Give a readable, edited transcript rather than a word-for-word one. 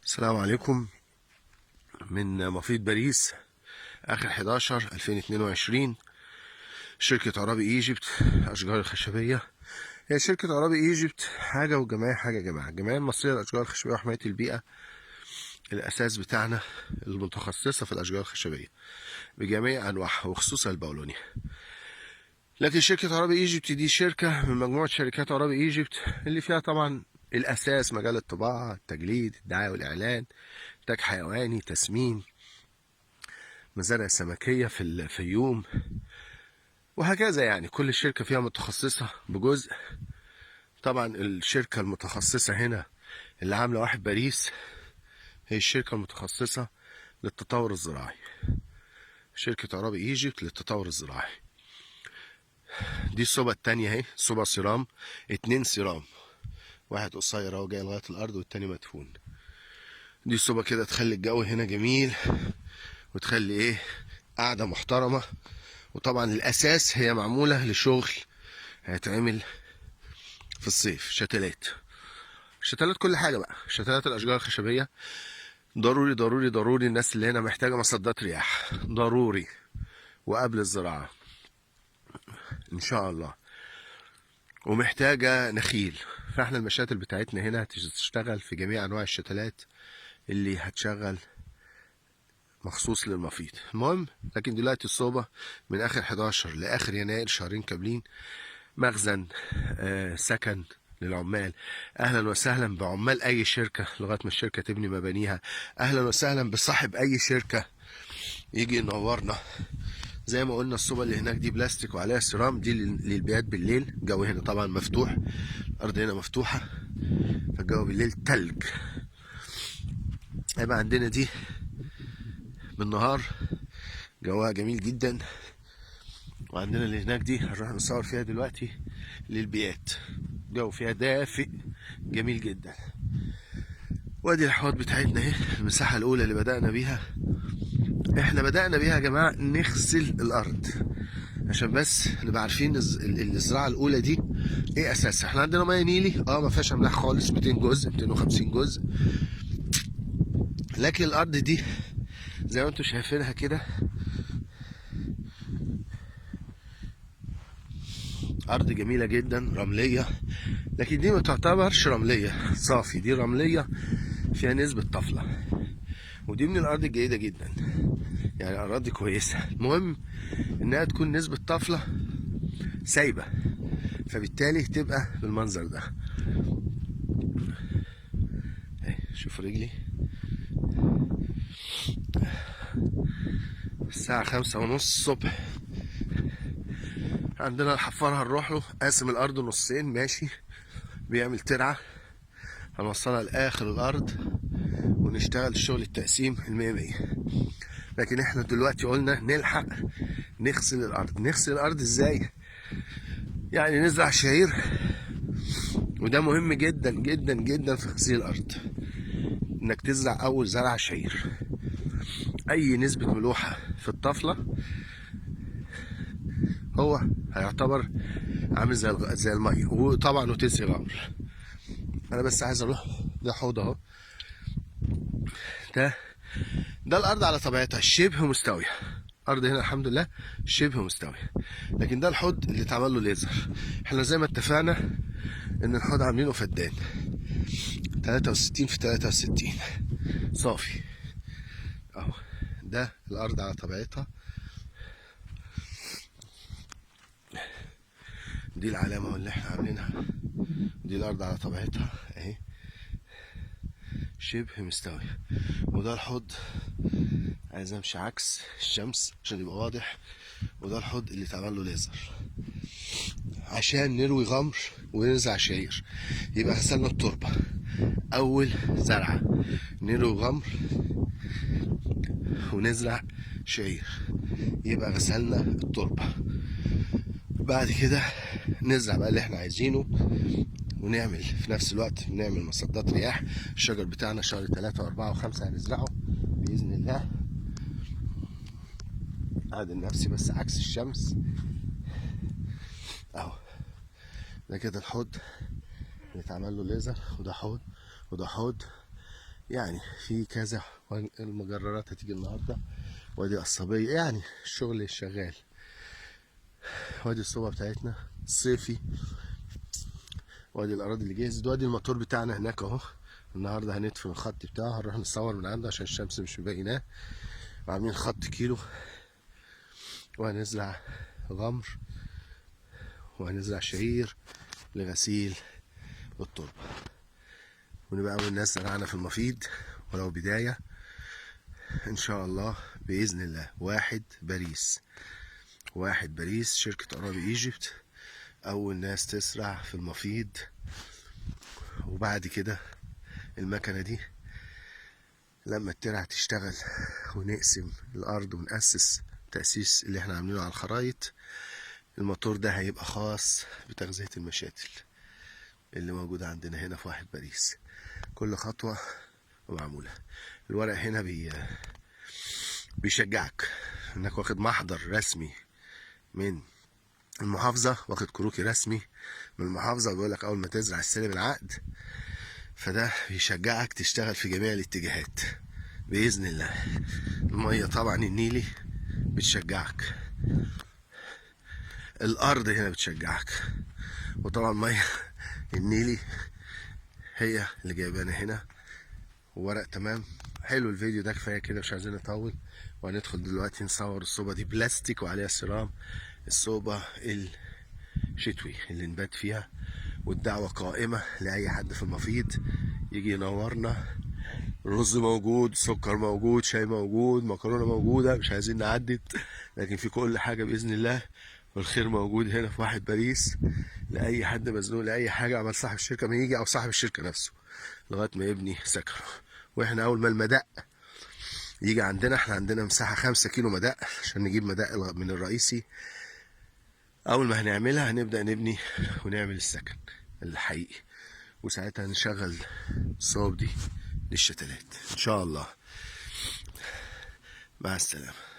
السلام عليكم. من مفيد باريس آخر 11/2022. شركة عربي ايجيبت أشجار الخشبية. هي شركة عربي ايجيبت حاجة وجمعية حاجة يا جماعة. الجمعية المصرية للأشجار الخشبية وحماية البيئة الأساس بتاعنا المتخصصة في الأشجار الخشبية بجميع أنواعها وخصوصا البولونيا. لكن شركة عربي ايجيبت دي شركة من مجموعة شركات عربي ايجيبت اللي فيها طبعا الأساس مجال الطباعة، التجليد، الدعاية والإعلان، إنتاج حيواني، تسمين، مزارع سمكية في الفيوم، وهكذا. يعني كل شركة فيها متخصصة بجزء. طبعا الشركة المتخصصة هنا اللي عاملة واحد باريس هي الشركة المتخصصة للتطور الزراعي، شركة عربي ايجيبت للتطور الزراعي. دي الصوبة التانية اهي، صوبة سيرام، 2 سيرام، واحد قصير اهو جاي لغاية الأرض والتاني مدفون. دي الصوبة كده تخلي الجو هنا جميل وتخلي قاعدة محترمة. وطبعا الأساس هي معمولة لشغل هيتعمل في الصيف، شتلات كل حاجة بقى، شتلات الأشجار الخشبية. ضروري ضروري ضروري الناس اللي هنا محتاجة مصدات رياح، ضروري، وقبل الزراعة إن شاء الله، ومحتاجة نخيل. فاحنا المشاتل بتاعتنا هنا هتشتغل في جميع أنواع الشتلات اللي هتشغل مخصوص للمفيد. المهم، لكن دلوقتي الصوبة من آخر 11 لآخر يناير، شهرين كاملين، مخزن، سكن للعمال. اهلا وسهلا بعمال اي شركه لغايه ما الشركه تبني مبانيها. اهلا وسهلا بصاحب اي شركه يجي ينورنا. زي ما قلنا الصوبه اللي هناك دي بلاستيك وعليها سيرام، دي للبيات بالليل. الجو هنا طبعا مفتوح، الارض هنا مفتوحه، فالجو بالليل تلج. هيبقى عندنا دي بالنهار جوها جميل جدا. وعندنا اللي هناك دي هنروح نصور فيها دلوقتي للبيات، الجو فيها دافئ جميل جدا. وادي الحوض بتاعتنا اهي، المساحة الأولى اللي بدأنا بيها. احنا بدأنا بيها يا جماعة نغسل الأرض عشان بس نبقى عارفين الزراعة الأولى دي ايه أساسها. احنا عندنا مية نيلي، ما فيهاش أملاح خالص، 200 جزء 250 جزء. لكن الأرض دي زي ما انتم شايفينها كده، أرض جميلة جدا رملية، لكن دي ما تعتبرش رملية صافي، دي رملية فيها نسبة طفلة، ودي من الأرض الجيدة جدا، يعني أراضي كويسة. المهم إنها تكون نسبة طفلة سايبة، فبالتالي تبقى بالمنظر ده. شوف رجلي، الساعة 5:30 الصبح. عندنا الحفار هنروح له، قاسم الأرض نصين ماشي، بيعمل ترعة هنوصلها لآخر الأرض ونشتغل شغل التقسيم 100 لكن احنا دلوقتي قلنا نلحق نغسل الأرض. نغسل الأرض ازاي؟ يعني نزرع شعير، وده مهم جدا جدا جدا في غسيل الأرض، انك تزرع أول زرعة شعير. أي نسبة ملوحة في الطفلة هو هيعتبر عامل زي المية، وطبعا وتسقي غمر. أنا بس عايز أروح، ده حوض أهو، ده الأرض على طبيعتها شبه مستوية. الأرض هنا الحمد لله شبه مستوية، لكن ده الحوض اللي اتعمل له ليزر. احنا زي ما اتفقنا إن الحوض عاملينه فدان 63 في 63 صافي اهو. ده الارض على طبيعتها، دي العلامة اللي احنا عاملينها، دي الارض على طبيعتها اهي شبه مستوية. وده الحوض، عايز امشي عكس الشمس عشان يبقى واضح، وده الحوض اللي اتعمل له ليزر عشان نروي غمر ونزرع شعير. يبقى غسلنا التربة اول زرعة، نروي غمر ونزرع شعير، يبقى غسلنا التربة. بعد كده نزرع بقى اللي احنا عايزينه، ونعمل في نفس الوقت نعمل مصدات رياح. الشجر بتاعنا شهر 3 و4 و5 هنزرعه بإذن الله. أعدل نفسي بس عكس الشمس أهو. ده كده الحوض اللي اتعمل له ليزر، وده حوض وده حوض. يعني في كذا. المجررات هتيجي النهارده، وادي قصابية، يعني الشغل شغال. وادي الصوبة بتاعتنا الصيفي، وادي الأراضي اللي جاهزة، وادي الموتور بتاعنا هناك أهو. النهارده هندفن الخط بتاعه، هنروح نصور من عنده عشان الشمس مش مبيناه. وعاملين خط كيلو، وهنزرع غمر، وهنزرع شعير لغسيل التربة، ونبقى أول ناس زرعنا في المفيد ولو بداية إن شاء الله بإذن الله. واحد باريس شركة أراضي إيجيبت أول ناس تزرع في المفيد. وبعد كده المكنة دي لما الترعة تشتغل ونقسم الأرض ونأسس تأسيس اللي احنا عاملينه على الخرايط، الموتور ده هيبقى خاص بتغذية المشاتل اللي موجودة عندنا هنا في واحد باريس. كل خطوة معمولة. الورق هنا بيشجعك انك واخد محضر رسمي من المحافظة، واخد كروكي رسمي من المحافظة، وبيقولك أول ما تزرع استلم العقد. فده بيشجعك تشتغل في جميع الاتجاهات بإذن الله. المية طبعا النيلي بتشجعك، الأرض هنا بتشجعك، وطبعا مية النيلي هي اللي جايبانا هنا. وورق تمام. حلو الفيديو ده، كفاية كده مش عايزين نطول. وهندخل دلوقتي نصور الصوبة دي بلاستيك وعليها سيرام، الصوبة الشتوي اللي نبات فيها. والدعوة قائمة لأي حد في المفيد يجي ينورنا. الرز موجود، سكر موجود، شاي موجود، مكرونة موجودة، مش عايزين نعدد، لكن في كل حاجة بإذن الله. والخير موجود هنا في واحد باريس لأي حد مزنوق لأي حاجة، عمل صاحب الشركة ما يجي أو صاحب الشركة نفسه لغاية ما يبني سكنه. واحنا أول ما المدق يجي عندنا، احنا عندنا مساحة 5 كيلو مدق عشان نجيب مدق من الرئيسي. أول ما هنعملها هنبدأ نبني ونعمل السكن الحقيقي، وساعتها نشغل الصوب دي للشتلات إن شاء الله. مع السلامة.